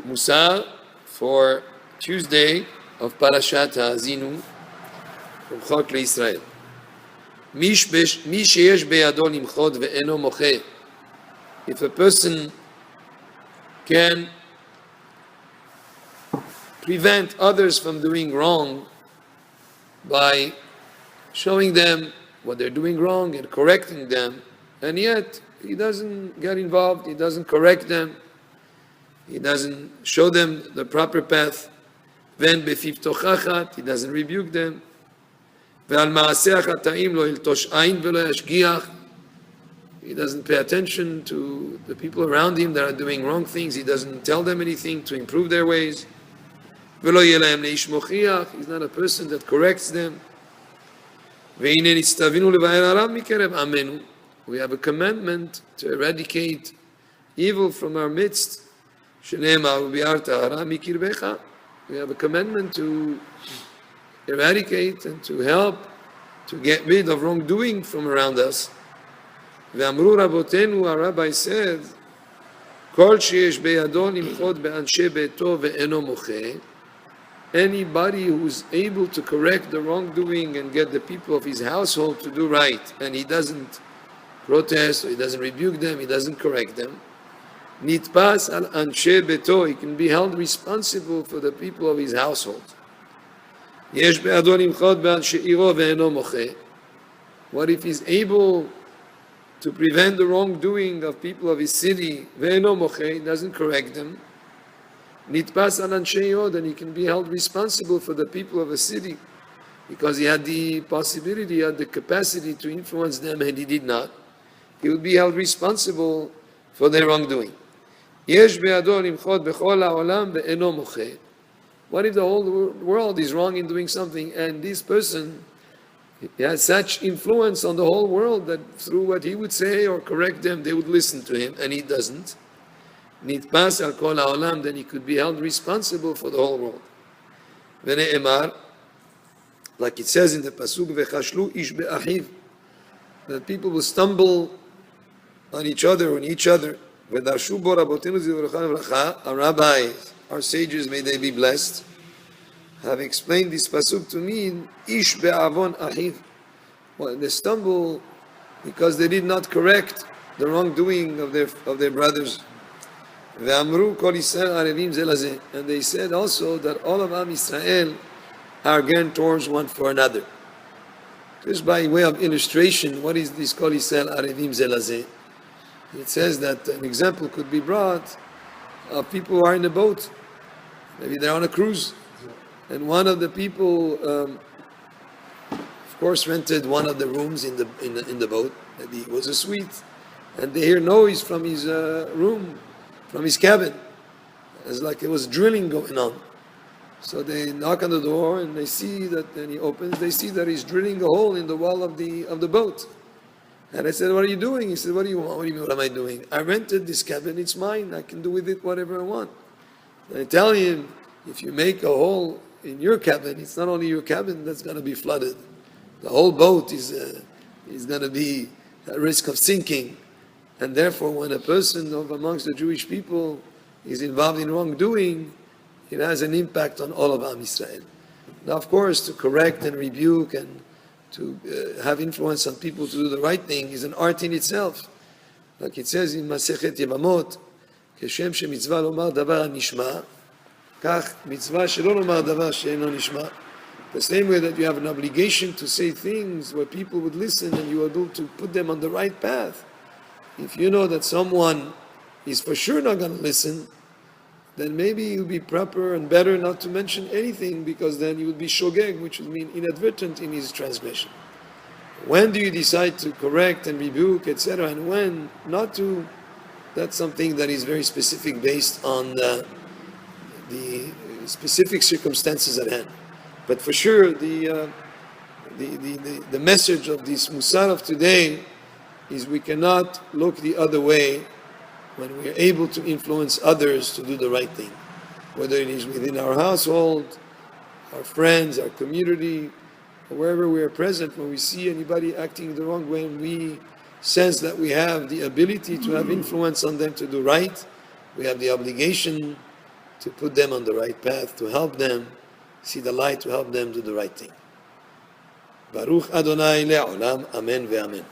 Mussar for Tuesday of Parashat Haazinu from Chok Leisrael. Mi sheyesh beyado limchod ve'eno moche. If a person can prevent others from doing wrong by showing them what they're doing wrong and correcting them, and yet he doesn't get involved, he doesn't correct them, he doesn't show them the proper path, then befiv tochachat, he doesn't rebuke them, ve'al ma'aseh ha'chata'im lo yiltosh ayin ve'lo yashgiach, he doesn't pay attention to the people around him that are doing wrong things, he doesn't tell them anything to improve their ways, ve'lo yeh lahem leish mochiach, he's not a person that corrects them. We have a commandment to eradicate evil from our midst. We have a commandment to eradicate and to help to get rid of wrongdoing from around us. Our Rabbi said, anybody who's able to correct the wrongdoing and get the people of his household to do right, and he doesn't protest, or he doesn't rebuke them, he doesn't correct them, nitpas al anshe beto, he can be held responsible for the people of his household. Yesh be'ado limchod be'anshe iro ve'eno moche. What if he's able to prevent the wrongdoing of people of his city, ve'eno moche, he doesn't correct them? Nitpas al anshe iro, then he can be held responsible for the people of a city, because he had the possibility, he had the capacity to influence them, and he did not. He would be held responsible for their wrongdoing. Yesh be'ado limchod bechol ha'olam ve'eno moche. What if the whole world is wrong in doing something, and this person has such influence on the whole world that through what he would say or correct them, they would listen to him, and he doesn't? Nitpas al kol ha'olam, then he could be held responsible for the whole world. Ve'ne'emar, like it says in the pasuk, ve'chashlu ish be'achiv, that people will stumble on each other, Ve'darshu bo rabotenu zivrocha v'racha. Our rabbis, our sages, may they be blessed, have explained this pasuk to mean ish be'avon achiv. Well, they stumble because they did not correct the wrongdoing of their brothers. Ve'amru kol Yisrael arevim ze lazeh. And they said also that all of Am Yisrael are guarantors one for another. Just by way of illustration, what is this kol Yisrael arevim ze lazeh? It says that an example could be brought of people who are in a boat. Maybe they're on a cruise, and one of the people, of course, rented one of the rooms in the boat. Maybe it was a suite, and they hear noise from his room, from his cabin. It's like it was drilling going on. So they knock on the door, and they see that. And he opens. They see that he's drilling a hole in the wall of the boat. And I said, "What are you doing?" He said, "What do you want? What do you mean? What am I doing? I rented this cabin. It's mine. I can do with it whatever I want." And I tell him, if you make a hole in your cabin, it's not only your cabin that's going to be flooded. The whole boat is going to be at risk of sinking. And therefore, when a person amongst the Jewish people is involved in wrongdoing, it has an impact on all of Am Yisrael. Now, of course, to correct and rebuke and to have influence on people to do the right thing is an art in itself. Like it says in Masechet Yevamot, כשם שמצווה לומר דבר הנשמע, כך מצווה שלא לומר דבר שאינו נשמע. The same way that you have an obligation to say things where people would listen and you are able to put them on the right path. If you know that someone is for sure not going to listen, then maybe it would be proper and better not to mention anything, because then you would be shogeg, which would mean inadvertent in his transgression. When do you decide to correct and rebuke, etc., and when not to? That's something that is very specific based on the specific circumstances at hand. But for sure, the message of this Mussar of today is we cannot look the other way when we are able to influence others to do the right thing, whether it is within our household, our friends, our community, or wherever we are present. When we see anybody acting the wrong way and we sense that we have the ability to have influence on them to do right, we have the obligation to put them on the right path, to help them see the light, to help them do the right thing. Baruch Adonai le'olam, amen ve'amen.